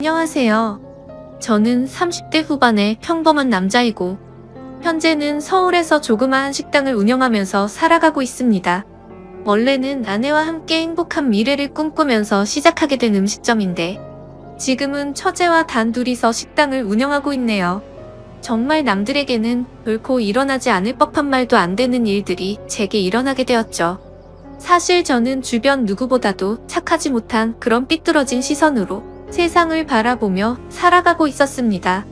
안녕하세요. 저는 30대 후반의 평범한 남자이고, 현재는 서울에서 조그마한 식당을 운영하면서 살아가고 있습니다. 원래는 아내와 함께 행복한 미래를 꿈꾸면서 시작하게 된 음식점인데, 지금은 처제와 단둘이서 식당을 운영하고 있네요. 정말 남들에게는 결코 일어나지 않을 법한 말도 안 되는 일들이 제게 일어나게 되었죠. 사실 저는 주변 누구보다도 착하지 못한 그런 삐뚤어진 시선으로 세상을 바라보며 살아가고 있었습니다.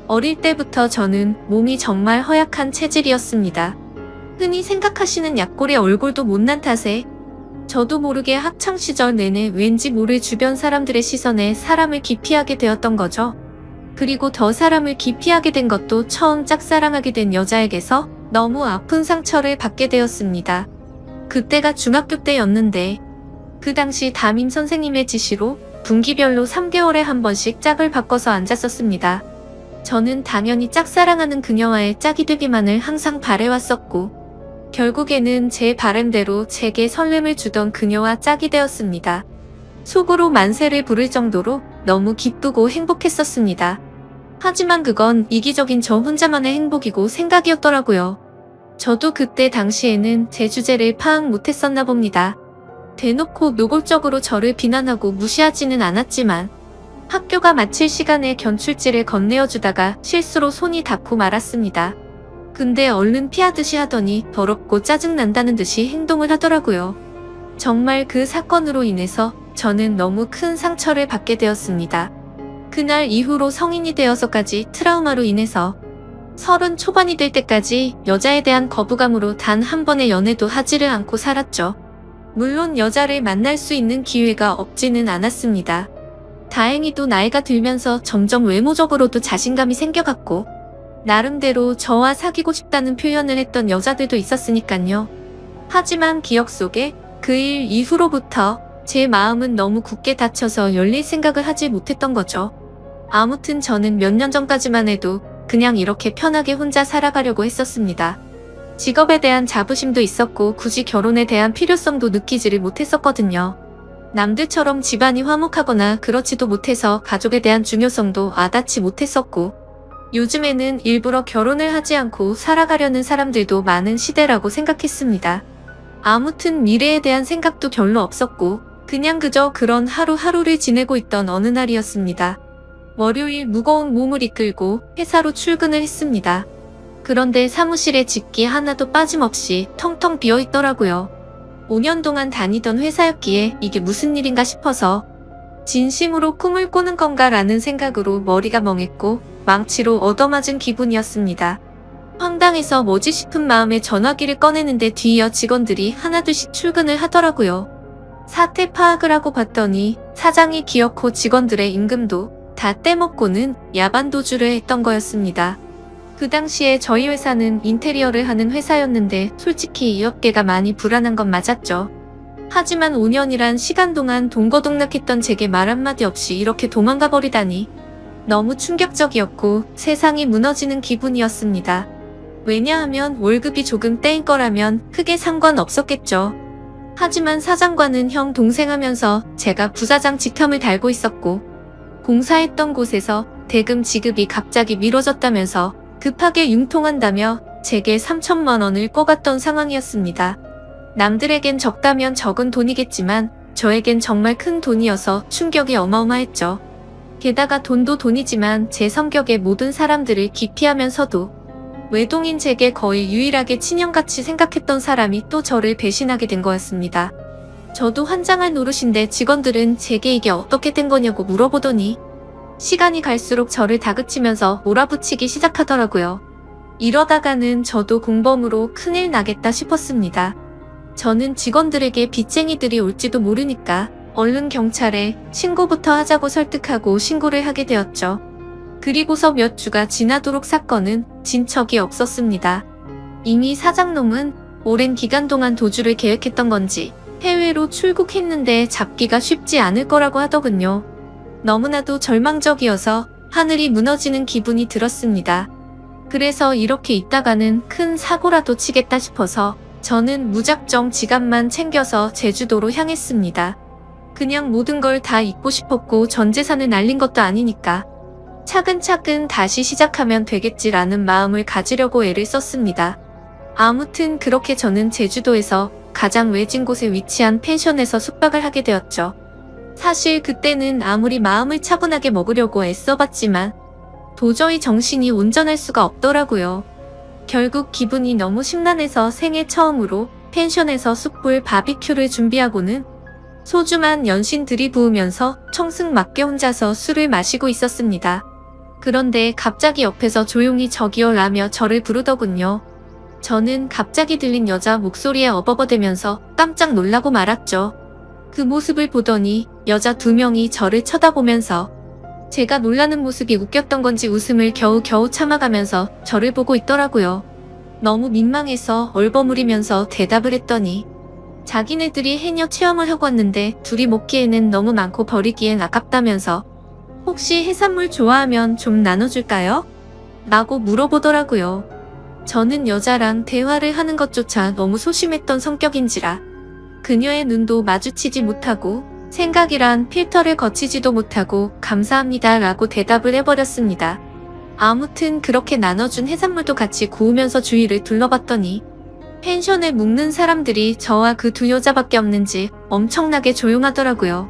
어릴 때부터 저는 몸이 정말 허약한 체질이었습니다. 흔히 생각하시는 약골의 얼굴도 못난 탓에 저도 모르게 학창시절 내내 왠지 모를 주변 사람들의 시선에 사람을 기피하게 되었던 거죠. 그리고 더 사람을 기피하게 된 것도 처음 짝사랑하게 된 여자에게서 너무 아픈 상처를 받게 되었습니다. 그때가 중학교 때였는데 그 당시 담임 선생님의 지시로 분기별로 3개월에 한 번씩 짝을 바꿔서 앉았었습니다. 저는 당연히 짝사랑하는 그녀와의 짝이 되기만을 항상 바래왔었고, 결국에는 제 바람대로 제게 설렘을 주던 그녀와 짝이 되었습니다. 속으로 만세를 부를 정도로 너무 기쁘고 행복했었습니다. 하지만 그건 이기적인 저 혼자만의 행복이고 생각이었더라고요. 저도 그때 당시에는 제 주제를 파악 못했었나 봅니다. 대놓고 노골적으로 저를 비난하고 무시하지는 않았지만 학교가 마칠 시간에 견출지를 건네어주다가 실수로 손이 닿고 말았습니다. 근데 얼른 피하듯이 하더니 더럽고 짜증난다는 듯이 행동을 하더라고요. 정말 그 사건으로 인해서 저는 너무 큰 상처를 받게 되었습니다. 그날 이후로 성인이 되어서까지 트라우마로 인해서 30 초반이 될 때까지 여자에 대한 거부감으로 단 한 번의 연애도 하지를 않고 살았죠. 물론 여자를 만날 수 있는 기회가 없지는 않았습니다. 다행히도 나이가 들면서 점점 외모적으로도 자신감이 생겨갔고, 나름대로 저와 사귀고 싶다는 표현을 했던 여자들도 있었으니깐요. 하지만 기억 속에 그 일 이후로부터 제 마음은 너무 굳게 닫혀서 열릴 생각을 하지 못했던 거죠. 아무튼 저는 몇 년 전까지만 해도 그냥 이렇게 편하게 혼자 살아가려고 했었습니다. 직업에 대한 자부심도 있었고 굳이 결혼에 대한 필요성도 느끼지를 못했었거든요. 남들처럼 집안이 화목하거나 그렇지도 못해서 가족에 대한 중요성도 와닿지 못했었고, 요즘에는 일부러 결혼을 하지 않고 살아가려는 사람들도 많은 시대라고 생각했습니다. 아무튼 미래에 대한 생각도 별로 없었고 그냥 그저 그런 하루하루를 지내고 있던 어느 날이었습니다. 월요일 무거운 몸을 이끌고 회사로 출근을 했습니다. 그런데 사무실에 집기 하나도 빠짐없이 텅텅 비어 있더라고요. 5년 동안 다니던 회사였기에 이게 무슨 일인가 싶어서 진심으로 꿈을 꾸는 건가 라는 생각으로 머리가 멍했고 망치로 얻어맞은 기분이었습니다. 황당해서 뭐지 싶은 마음에 전화기를 꺼내는데 뒤이어 직원들이 하나둘씩 출근을 하더라고요. 사태 파악을 하고 봤더니 사장이 기어코 직원들의 임금도 다 떼먹고는 야반 도주를 했던 거였습니다. 그 당시에 저희 회사는 인테리어를 하는 회사였는데 솔직히 이 업계가 많이 불안한 건 맞았죠. 하지만 5년이란 시간 동안 동거동락했던 제게 말 한마디 없이 이렇게 도망가 버리다니 너무 충격적이었고 세상이 무너지는 기분이었습니다. 왜냐하면 월급이 조금 떼인 거라면 크게 상관없었겠죠. 하지만 사장과는 형 동생 하면서 제가 부사장 직함을 달고 있었고, 공사했던 곳에서 대금 지급이 갑자기 미뤄졌다면서 급하게 융통한다며 제게 3천만 원을 꿔갔던 상황이었습니다. 남들에겐 적다면 적은 돈이겠지만 저에겐 정말 큰 돈이어서 충격이 어마어마했죠. 게다가 돈도 돈이지만 제 성격에 모든 사람들을 기피하면서도 외동인 제게 거의 유일하게 친형같이 생각했던 사람이 또 저를 배신하게 된 거였습니다. 저도 환장할 노릇인데 직원들은 제게 이게 어떻게 된 거냐고 물어보더니 시간이 갈수록 저를 다그치면서 몰아붙이기 시작하더라고요. 이러다가는 저도 공범으로 큰일 나겠다 싶었습니다. 저는 직원들에게 빚쟁이들이 올지도 모르니까 얼른 경찰에 신고부터 하자고 설득하고 신고를 하게 되었죠. 그리고서 몇 주가 지나도록 사건은 진척이 없었습니다. 이미 사장놈은 오랜 기간 동안 도주를 계획했던 건지 해외로 출국했는데 잡기가 쉽지 않을 거라고 하더군요. 너무나도 절망적이어서 하늘이 무너지는 기분이 들었습니다. 그래서 이렇게 있다가는 큰 사고라도 치겠다 싶어서 저는 무작정 지갑만 챙겨서 제주도로 향했습니다. 그냥 모든 걸 다 잊고 싶었고 전 재산을 날린 것도 아니니까 차근차근 다시 시작하면 되겠지라는 마음을 가지려고 애를 썼습니다. 아무튼 그렇게 저는 제주도에서 가장 외진 곳에 위치한 펜션에서 숙박을 하게 되었죠. 사실 그때는 아무리 마음을 차분하게 먹으려고 애써봤지만 도저히 정신이 온전할 수가 없더라고요. 결국 기분이 너무 심란해서 생애 처음으로 펜션에서 숯불 바비큐를 준비하고는 소주만 연신 들이부으면서 청승맞게 혼자서 술을 마시고 있었습니다. 그런데 갑자기 옆에서 조용히 저기요 라며 저를 부르더군요. 저는 갑자기 들린 여자 목소리에 어버버대면서 깜짝 놀라고 말았죠. 그 모습을 보더니 여자 2명이 저를 쳐다보면서 제가 놀라는 모습이 웃겼던 건지 웃음을 겨우겨우 참아가면서 저를 보고 있더라고요. 너무 민망해서 얼버무리면서 대답을 했더니 자기네들이 해녀 체험을 하고 왔는데 둘이 먹기에는 너무 많고 버리기엔 아깝다면서 혹시 해산물 좋아하면 좀 나눠줄까요? 라고 물어보더라고요. 저는 여자랑 대화를 하는 것조차 너무 소심했던 성격인지라 그녀의 눈도 마주치지 못하고 생각이란 필터를 거치지도 못하고 감사합니다 라고 대답을 해버렸습니다. 아무튼 그렇게 나눠준 해산물도 같이 구우면서 주위를 둘러봤더니 펜션에 묵는 사람들이 저와 그 2 여자밖에 없는지 엄청나게 조용하더라고요.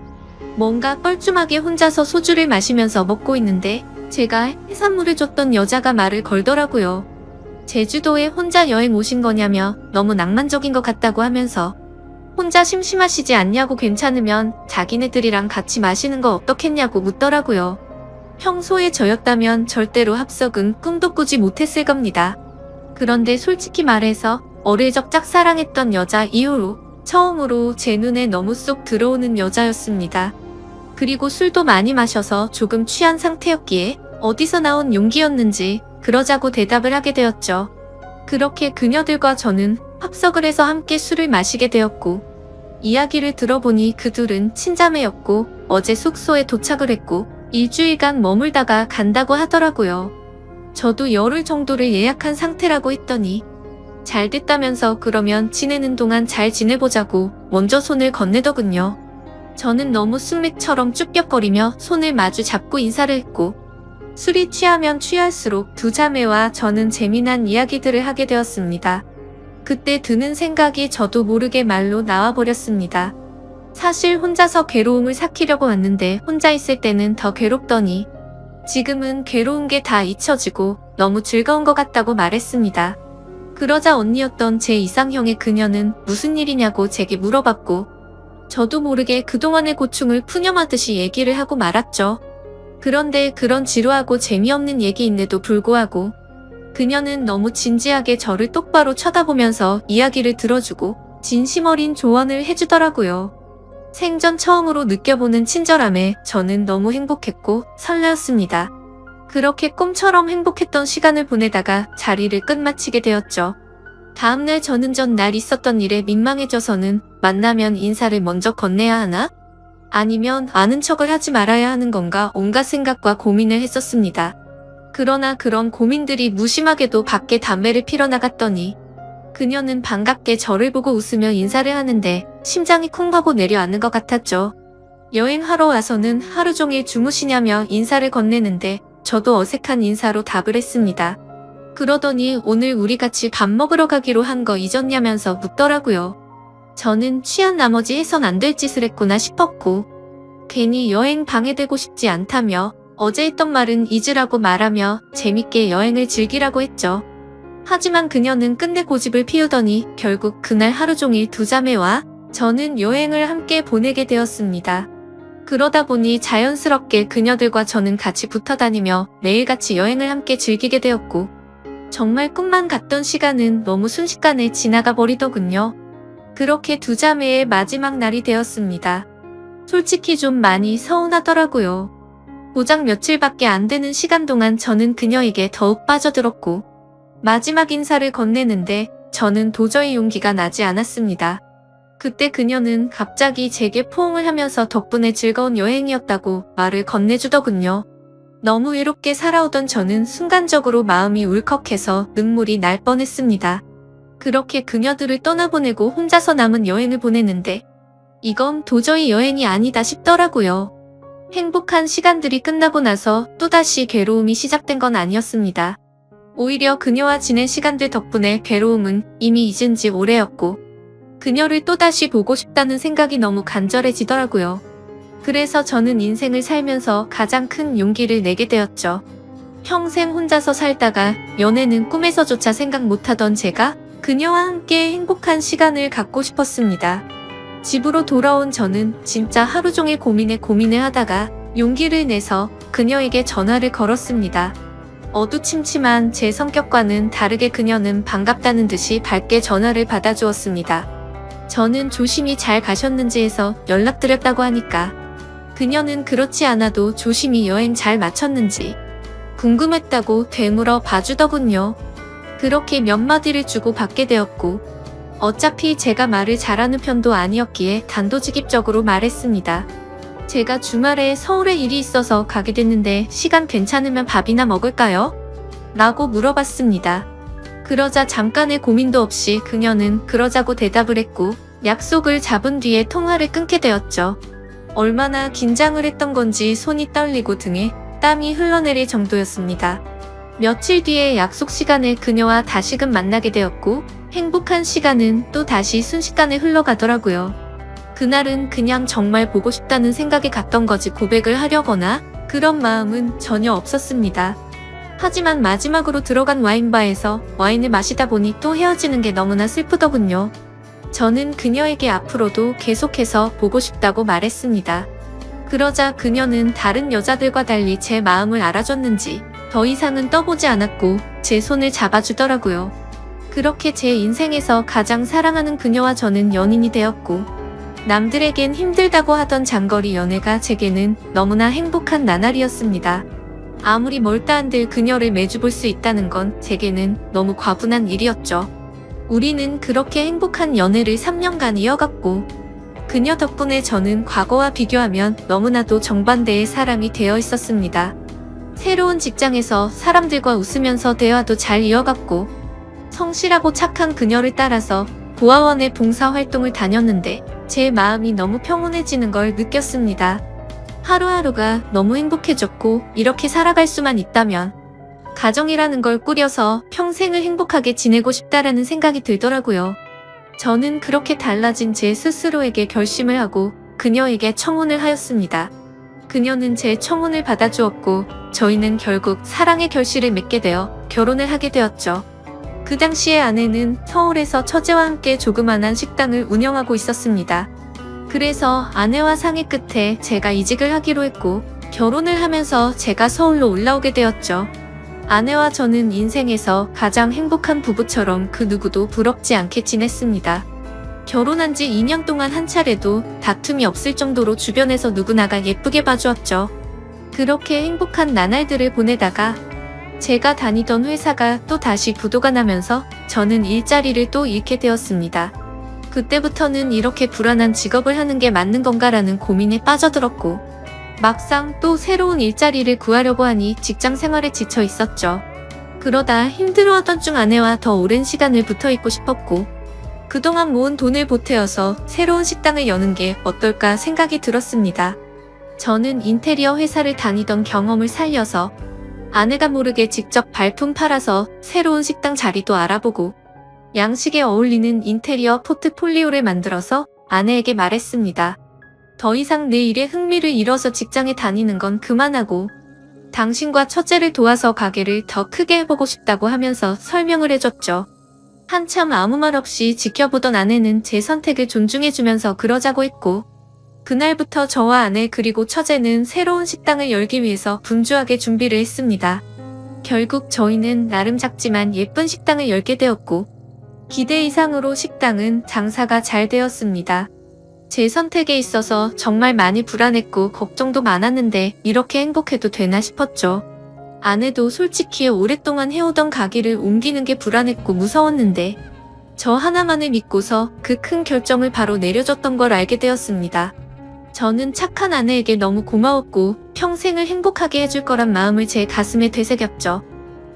뭔가 뻘쭘하게 혼자서 소주를 마시면서 먹고 있는데 제가 해산물을 줬던 여자가 말을 걸더라고요. 제주도에 혼자 여행 오신 거냐며 너무 낭만적인 것 같다고 하면서 혼자 심심하시지 않냐고 괜찮으면 자기네들이랑 같이 마시는 거 어떻겠냐고 묻더라고요. 평소에 저였다면 절대로 합석은 꿈도 꾸지 못했을 겁니다. 그런데 솔직히 말해서 어릴 적 짝사랑했던 여자 이후로 처음으로 제 눈에 너무 쏙 들어오는 여자였습니다. 그리고 술도 많이 마셔서 조금 취한 상태였기에 어디서 나온 용기였는지 그러자고 대답을 하게 되었죠. 그렇게 그녀들과 저는 합석을 해서 함께 술을 마시게 되었고 이야기를 들어보니 그 둘은 친자매였고 어제 숙소에 도착을 했고 일주일간 머물다가 간다고 하더라고요. 저도 열흘 정도를 예약한 상태라고 했더니 잘 됐다면서 그러면 지내는 동안 잘 지내보자고 먼저 손을 건네더군요. 저는 너무 숙맥처럼 쭈뼛거리며 손을 마주 잡고 인사를 했고 술이 취하면 취할수록 2 자매와 저는 재미난 이야기들을 하게 되었습니다. 그때 드는 생각이 저도 모르게 말로 나와버렸습니다. 사실 혼자서 괴로움을 삭히려고 왔는데 혼자 있을 때는 더 괴롭더니 지금은 괴로운 게 다 잊혀지고 너무 즐거운 것 같다고 말했습니다. 그러자 언니였던 제 이상형의 그녀는 무슨 일이냐고 제게 물어봤고 저도 모르게 그동안의 고충을 푸념하듯이 얘기를 하고 말았죠. 그런데 그런 지루하고 재미없는 얘기인데도 불구하고 그녀는 너무 진지하게 저를 똑바로 쳐다보면서 이야기를 들어주고 진심 어린 조언을 해주더라고요. 생전 처음으로 느껴보는 친절함에 저는 너무 행복했고 설레었습니다. 그렇게 꿈처럼 행복했던 시간을 보내다가 자리를 끝마치게 되었죠. 다음날 저는 전날 있었던 일에 민망해져서는 만나면 인사를 먼저 건네야 하나? 아니면 아는 척을 하지 말아야 하는 건가 온갖 생각과 고민을 했었습니다. 그러나 그런 고민들이 무심하게도 밖에 담배를 피러 나갔더니 그녀는 반갑게 저를 보고 웃으며 인사를 하는데 심장이 쿵 하고 내려앉는 것 같았죠. 여행하러 와서는 하루 종일 주무시냐며 인사를 건네는데 저도 어색한 인사로 답을 했습니다. 그러더니 오늘 우리 같이 밥 먹으러 가기로 한 거 잊었냐면서 묻더라고요. 저는 취한 나머지 해선 안 될 짓을 했구나 싶었고 괜히 여행 방해되고 싶지 않다며 어제 했던 말은 잊으라고 말하며 재밌게 여행을 즐기라고 했죠. 하지만 그녀는 끝내 고집을 피우더니 결국 그날 하루 종일 2 자매와 저는 여행을 함께 보내게 되었습니다. 그러다 보니 자연스럽게 그녀들과 저는 같이 붙어 다니며 매일같이 여행을 함께 즐기게 되었고 정말 꿈만 같던 시간은 너무 순식간에 지나가 버리더군요. 그렇게 2 자매의 마지막 날이 되었습니다. 솔직히 좀 많이 서운하더라고요. 고작 며칠밖에 안 되는 시간 동안 저는 그녀에게 더욱 빠져들었고 마지막 인사를 건네는데 저는 도저히 용기가 나지 않았습니다. 그때 그녀는 갑자기 제게 포옹을 하면서 덕분에 즐거운 여행이었다고 말을 건네주더군요. 너무 외롭게 살아오던 저는 순간적으로 마음이 울컥해서 눈물이 날 뻔했습니다. 그렇게 그녀들을 떠나보내고 혼자서 남은 여행을 보내는데 이건 도저히 여행이 아니다 싶더라고요. 행복한 시간들이 끝나고 나서 또다시 괴로움이 시작된 건 아니었습니다. 오히려 그녀와 지낸 시간들 덕분에 괴로움은 이미 잊은 지 오래였고, 그녀를 또다시 보고 싶다는 생각이 너무 간절해지더라고요. 그래서 저는 인생을 살면서 가장 큰 용기를 내게 되었죠. 평생 혼자서 살다가 연애는 꿈에서조차 생각 못하던 제가 그녀와 함께 행복한 시간을 갖고 싶었습니다. 집으로 돌아온 저는 진짜 하루 종일 고민을 하다가 용기를 내서 그녀에게 전화를 걸었습니다. 어두침침한 제 성격과는 다르게 그녀는 반갑다는 듯이 밝게 전화를 받아주었습니다. 저는 조심히 잘 가셨는지 해서 연락드렸다고 하니까 그녀는 그렇지 않아도 조심히 여행 잘 마쳤는지 궁금했다고 되물어 봐주더군요. 그렇게 몇 마디를 주고 받게 되었고, 어차피 제가 말을 잘하는 편도 아니었기에 단도직입적으로 말했습니다. 제가 주말에 서울에 일이 있어서 가게 됐는데 시간 괜찮으면 밥이나 먹을까요? 라고 물어봤습니다. 그러자 잠깐의 고민도 없이 그녀는 그러자고 대답을 했고, 약속을 잡은 뒤에 통화를 끊게 되었죠. 얼마나 긴장을 했던 건지 손이 떨리고 등에 땀이 흘러내릴 정도였습니다. 며칠 뒤에 약속 시간에 그녀와 다시금 만나게 되었고, 행복한 시간은 또 다시 순식간에 흘러가더라고요. 그날은 그냥 정말 보고 싶다는 생각이 갔던 거지 고백을 하려거나 그런 마음은 전혀 없었습니다. 하지만 마지막으로 들어간 와인바에서 와인을 마시다 보니 또 헤어지는 게 너무나 슬프더군요. 저는 그녀에게 앞으로도 계속해서 보고 싶다고 말했습니다. 그러자 그녀는 다른 여자들과 달리 제 마음을 알아줬는지 더 이상은 떠보지 않았고 제 손을 잡아주더라고요. 그렇게 제 인생에서 가장 사랑하는 그녀와 저는 연인이 되었고, 남들에겐 힘들다고 하던 장거리 연애가 제게는 너무나 행복한 나날이었습니다. 아무리 멀다 한들 그녀를 매주 볼 수 있다는 건 제게는 너무 과분한 일이었죠. 우리는 그렇게 행복한 연애를 3년간 이어갔고, 그녀 덕분에 저는 과거와 비교하면 너무나도 정반대의 사람이 되어 있었습니다. 새로운 직장에서 사람들과 웃으면서 대화도 잘 이어갔고, 성실하고 착한 그녀를 따라서 보아원의 봉사활동을 다녔는데 제 마음이 너무 평온해지는 걸 느꼈습니다. 하루하루가 너무 행복해졌고, 이렇게 살아갈 수만 있다면 가정이라는 걸 꾸려서 평생을 행복하게 지내고 싶다라는 생각이 들더라고요. 저는 그렇게 달라진 제 스스로에게 결심을 하고 그녀에게 청혼을 하였습니다. 그녀는 제 청혼을 받아주었고, 저희는 결국 사랑의 결실을 맺게 되어 결혼을 하게 되었죠. 그 당시에 아내는 서울에서 처제와 함께 조그만한 식당을 운영하고 있었습니다. 그래서 아내와 상의 끝에 제가 이직을 하기로 했고, 결혼을 하면서 제가 서울로 올라오게 되었죠. 아내와 저는 인생에서 가장 행복한 부부처럼 그 누구도 부럽지 않게 지냈습니다. 결혼한 지 2년 동안 한 차례도 다툼이 없을 정도로 주변에서 누구나가 예쁘게 봐주었죠. 그렇게 행복한 나날들을 보내다가 제가 다니던 회사가 또 다시 부도가 나면서 저는 일자리를 또 잃게 되었습니다. 그때부터는 이렇게 불안한 직업을 하는 게 맞는 건가라는 고민에 빠져들었고, 막상 또 새로운 일자리를 구하려고 하니 직장 생활에 지쳐 있었죠. 그러다 힘들어하던 중 아내와 더 오랜 시간을 붙어 있고 싶었고, 그동안 모은 돈을 보태어서 새로운 식당을 여는 게 어떨까 생각이 들었습니다. 저는 인테리어 회사를 다니던 경험을 살려서 아내가 모르게 직접 발품 팔아서 새로운 식당 자리도 알아보고 양식에 어울리는 인테리어 포트폴리오를 만들어서 아내에게 말했습니다. 더 이상 내 일에 흥미를 잃어서 직장에 다니는 건 그만하고 당신과 첫째를 도와서 가게를 더 크게 해보고 싶다고 하면서 설명을 해줬죠. 한참 아무 말 없이 지켜보던 아내는 제 선택을 존중해주면서 그러자고 했고, 그날부터 저와 아내 그리고 처제는 새로운 식당을 열기 위해서 분주하게 준비를 했습니다. 결국 저희는 나름 작지만 예쁜 식당을 열게 되었고, 기대 이상으로 식당은 장사가 잘 되었습니다. 제 선택에 있어서 정말 많이 불안했고 걱정도 많았는데 이렇게 행복해도 되나 싶었죠. 아내도 솔직히 오랫동안 해오던 가게를 옮기는 게 불안했고 무서웠는데 저 하나만을 믿고서 그 큰 결정을 바로 내려줬던 걸 알게 되었습니다. 저는 착한 아내에게 너무 고마웠고 평생을 행복하게 해줄 거란 마음을 제 가슴에 되새겼죠.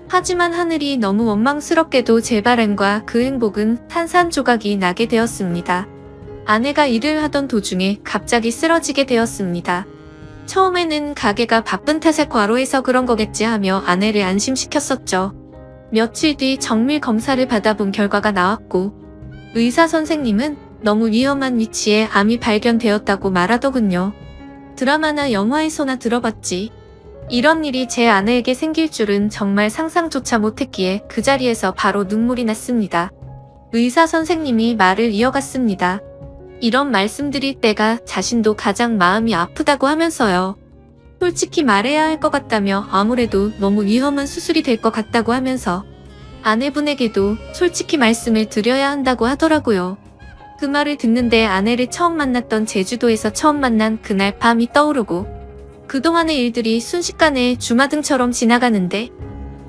하지만 하늘이 너무 원망스럽게도 제 바람과 그 행복은 산산조각이 나게 되었습니다. 아내가 일을 하던 도중에 갑자기 쓰러지게 되었습니다. 처음에는 가게가 바쁜 탓에 과로해서 그런 거겠지 하며 아내를 안심시켰었죠. 며칠 뒤 정밀 검사를 받아본 결과가 나왔고 의사 선생님은 너무 위험한 위치에 암이 발견되었다고 말하더군요. 드라마나 영화에서나 들어봤지. 이런 일이 제 아내에게 생길 줄은 정말 상상조차 못했기에 그 자리에서 바로 눈물이 났습니다. 의사 선생님이 말을 이어갔습니다. 이런 말씀드릴 때가 자신도 가장 마음이 아프다고 하면서요. 솔직히 말해야 할 것 같다며 아무래도 너무 위험한 수술이 될 것 같다고 하면서 아내분에게도 솔직히 말씀을 드려야 한다고 하더라고요. 그 말을 듣는데 아내를 처음 만났던 제주도에서 처음 만난 그날 밤이 떠오르고 그동안의 일들이 순식간에 주마등처럼 지나가는데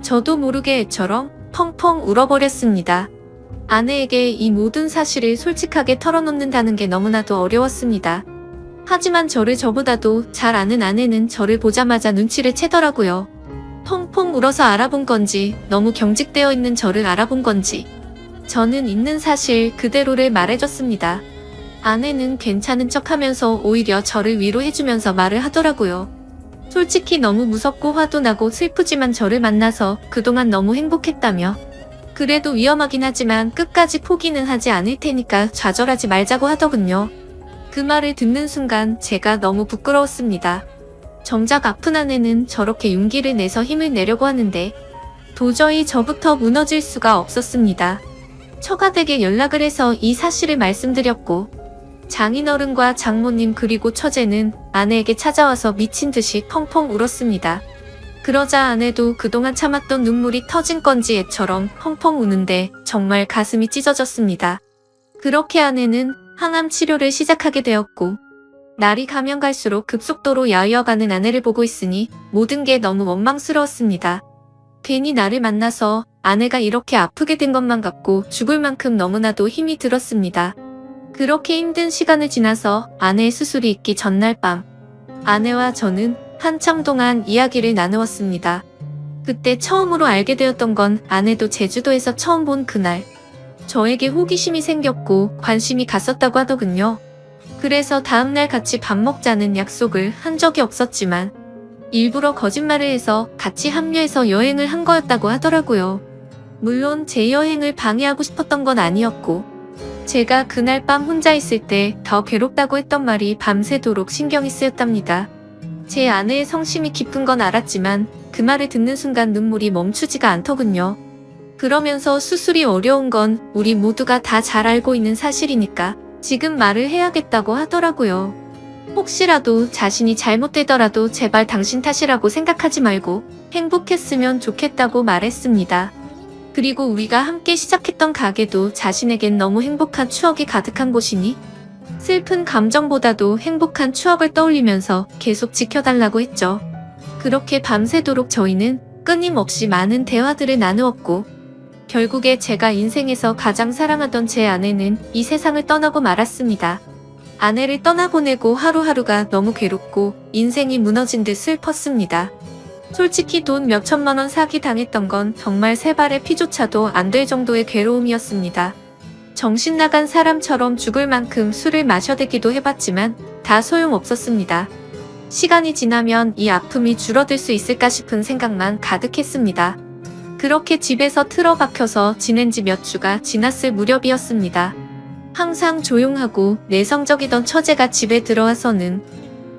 저도 모르게 애처럼 펑펑 울어버렸습니다. 아내에게 이 모든 사실을 솔직하게 털어놓는다는 게 너무나도 어려웠습니다. 하지만 저를 저보다도 잘 아는 아내는 저를 보자마자 눈치를 채더라고요. 펑펑 울어서 알아본 건지 너무 경직되어 있는 저를 알아본 건지 저는 있는 사실 그대로를 말해줬습니다. 아내는 괜찮은 척하면서 오히려 저를 위로해주면서 말을 하더라고요. 솔직히 너무 무섭고 화도 나고 슬프지만 저를 만나서 그동안 너무 행복했다며 그래도 위험하긴 하지만 끝까지 포기는 하지 않을 테니까 좌절하지 말자고 하더군요. 그 말을 듣는 순간 제가 너무 부끄러웠습니다. 정작 아픈 아내는 저렇게 용기를 내서 힘을 내려고 하는데 도저히 저부터 무너질 수가 없었습니다. 처가댁에 연락을 해서 이 사실을 말씀드렸고 장인어른과 장모님 그리고 처제는 아내에게 찾아와서 미친 듯이 펑펑 울었습니다. 그러자 아내도 그동안 참았던 눈물이 터진 건지 애처럼 펑펑 우는데 정말 가슴이 찢어졌습니다. 그렇게 아내는 항암 치료를 시작하게 되었고 날이 가면 갈수록 급속도로 야위어가는 아내를 보고 있으니 모든 게 너무 원망스러웠습니다. 괜히 나를 만나서 아내가 이렇게 아프게 된 것만 같고 죽을 만큼 너무나도 힘이 들었습니다. 그렇게 힘든 시간을 지나서 아내의 수술이 있기 전날 밤 아내와 저는 한참 동안 이야기를 나누었습니다. 그때 처음으로 알게 되었던 건 아내도 제주도에서 처음 본 그날 저에게 호기심이 생겼고 관심이 갔었다고 하더군요. 그래서 다음날 같이 밥 먹자는 약속을 한 적이 없었지만 일부러 거짓말을 해서 같이 합류해서 여행을 한 거였다고 하더라고요. 물론 제 여행을 방해하고 싶었던 건 아니었고 제가 그날 밤 혼자 있을 때 더 괴롭다고 했던 말이 밤새도록 신경이 쓰였답니다. 제 아내의 성심이 깊은 건 알았지만 그 말을 듣는 순간 눈물이 멈추지가 않더군요. 그러면서 수술이 어려운 건 우리 모두가 다 잘 알고 있는 사실이니까 지금 말을 해야겠다고 하더라고요. 혹시라도 자신이 잘못되더라도 제발 당신 탓이라고 생각하지 말고 행복했으면 좋겠다고 말했습니다. 그리고 우리가 함께 시작했던 가게도 자신에겐 너무 행복한 추억이 가득한 곳이니 슬픈 감정보다도 행복한 추억을 떠올리면서 계속 지켜달라고 했죠. 그렇게 밤새도록 저희는 끊임없이 많은 대화들을 나누었고 결국에 제가 인생에서 가장 사랑하던 제 아내는 이 세상을 떠나고 말았습니다. 아내를 떠나보내고 하루하루가 너무 괴롭고 인생이 무너진 듯 슬펐습니다. 솔직히 돈 몇천만 원 사기당했던 건 정말 세 발의 피조차도 안 될 정도의 괴로움이었습니다. 정신 나간 사람처럼 죽을 만큼 술을 마셔대기도 해봤지만 다 소용없었습니다. 시간이 지나면 이 아픔이 줄어들 수 있을까 싶은 생각만 가득했습니다. 그렇게 집에서 틀어박혀서 지낸 지 몇 주가 지났을 무렵이었습니다. 항상 조용하고 내성적이던 처제가 집에 들어와서는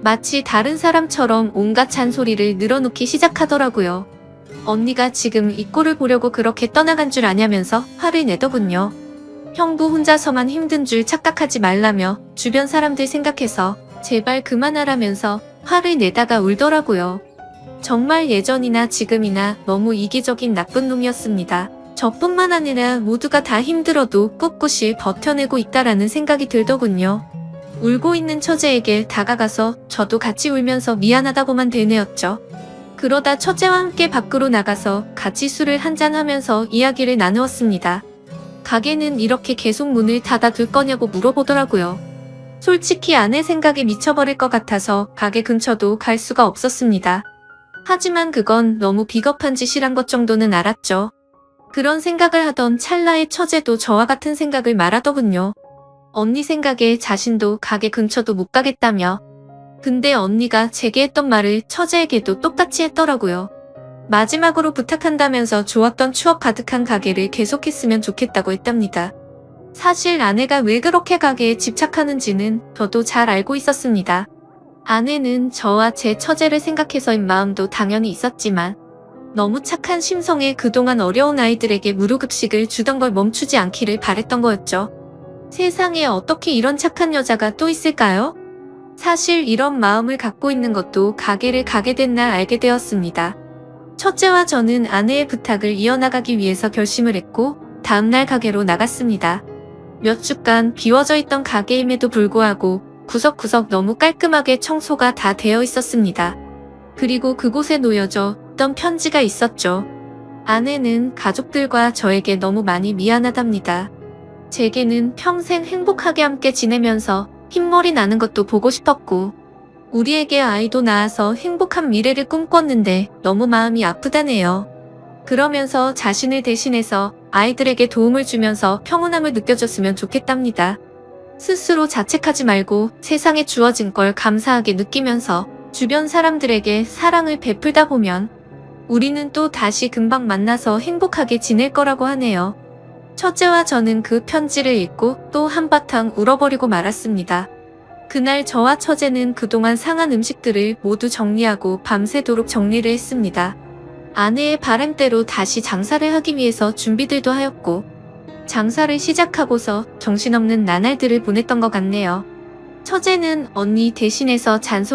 마치 다른 사람처럼 온갖 잔소리를 늘어놓기 시작하더라고요. 언니가 지금 이 꼴을 보려고 그렇게 떠나간 줄 아냐면서 화를 내더군요. 형부 혼자서만 힘든 줄 착각하지 말라며 주변 사람들 생각해서 제발 그만하라면서 화를 내다가 울더라고요. 정말 예전이나 지금이나 너무 이기적인 나쁜 놈이었습니다. 저뿐만 아니라 모두가 다 힘들어도 꿋꿋이 버텨내고 있다라는 생각이 들더군요. 울고 있는 처제에게 다가가서 저도 같이 울면서 미안하다고만 되뇌었죠. 그러다 처제와 함께 밖으로 나가서 같이 술을 한잔하면서 이야기를 나누었습니다. 가게는 이렇게 계속 문을 닫아둘 거냐고 물어보더라고요. 솔직히 아내 생각에 미쳐버릴 것 같아서 가게 근처도 갈 수가 없었습니다. 하지만 그건 너무 비겁한 짓이란 것 정도는 알았죠. 그런 생각을 하던 찰나의 처제도 저와 같은 생각을 말하더군요. 언니 생각에 자신도 가게 근처도 못 가겠다며. 근데 언니가 제게 했던 말을 처제에게도 똑같이 했더라고요. 마지막으로 부탁한다면서 좋았던 추억 가득한 가게를 계속했으면 좋겠다고 했답니다. 사실 아내가 왜 그렇게 가게에 집착하는지는 저도 잘 알고 있었습니다. 아내는 저와 제 처제를 생각해서인 마음도 당연히 있었지만 너무 착한 심성에 그동안 어려운 아이들에게 무료급식을 주던 걸 멈추지 않기를 바랬던 거였죠. 세상에 어떻게 이런 착한 여자가 또 있을까요? 사실 이런 마음을 갖고 있는 것도 가게를 가게 된 날 알게 되었습니다. 첫째와 저는 아내의 부탁을 이어나가기 위해서 결심을 했고 다음날 가게로 나갔습니다. 몇 주간 비워져 있던 가게임에도 불구하고 구석구석 너무 깔끔하게 청소가 다 되어 있었습니다. 그리고 그곳에 놓여져 있던 편지가 있었죠. 아내는 가족들과 저에게 너무 많이 미안하답니다. 제게는 평생 행복하게 함께 지내면서 흰머리 나는 것도 보고 싶었고 우리에게 아이도 낳아서 행복한 미래를 꿈꿨는데 너무 마음이 아프다네요. 그러면서 자신을 대신해서 아이들에게 도움을 주면서 평온함을 느껴줬으면 좋겠답니다. 스스로 자책하지 말고 세상에 주어진 걸 감사하게 느끼면서 주변 사람들에게 사랑을 베풀다 보면 우리는 또 다시 금방 만나서 행복하게 지낼 거라고 하네요. 첫째와 저는 그 편지를 읽고 또 한바탕 울어버리고 말았습니다. 그날 저와 처제는 그동안 상한 음식들을 모두 정리하고 밤새도록 정리를 했습니다. 아내의 바람대로 다시 장사를 하기 위해서 준비들도 하였고 장사를 시작하고서 정신없는 나날들을 보냈던 것 같네요. 처제는 언니 대신해서 잔소리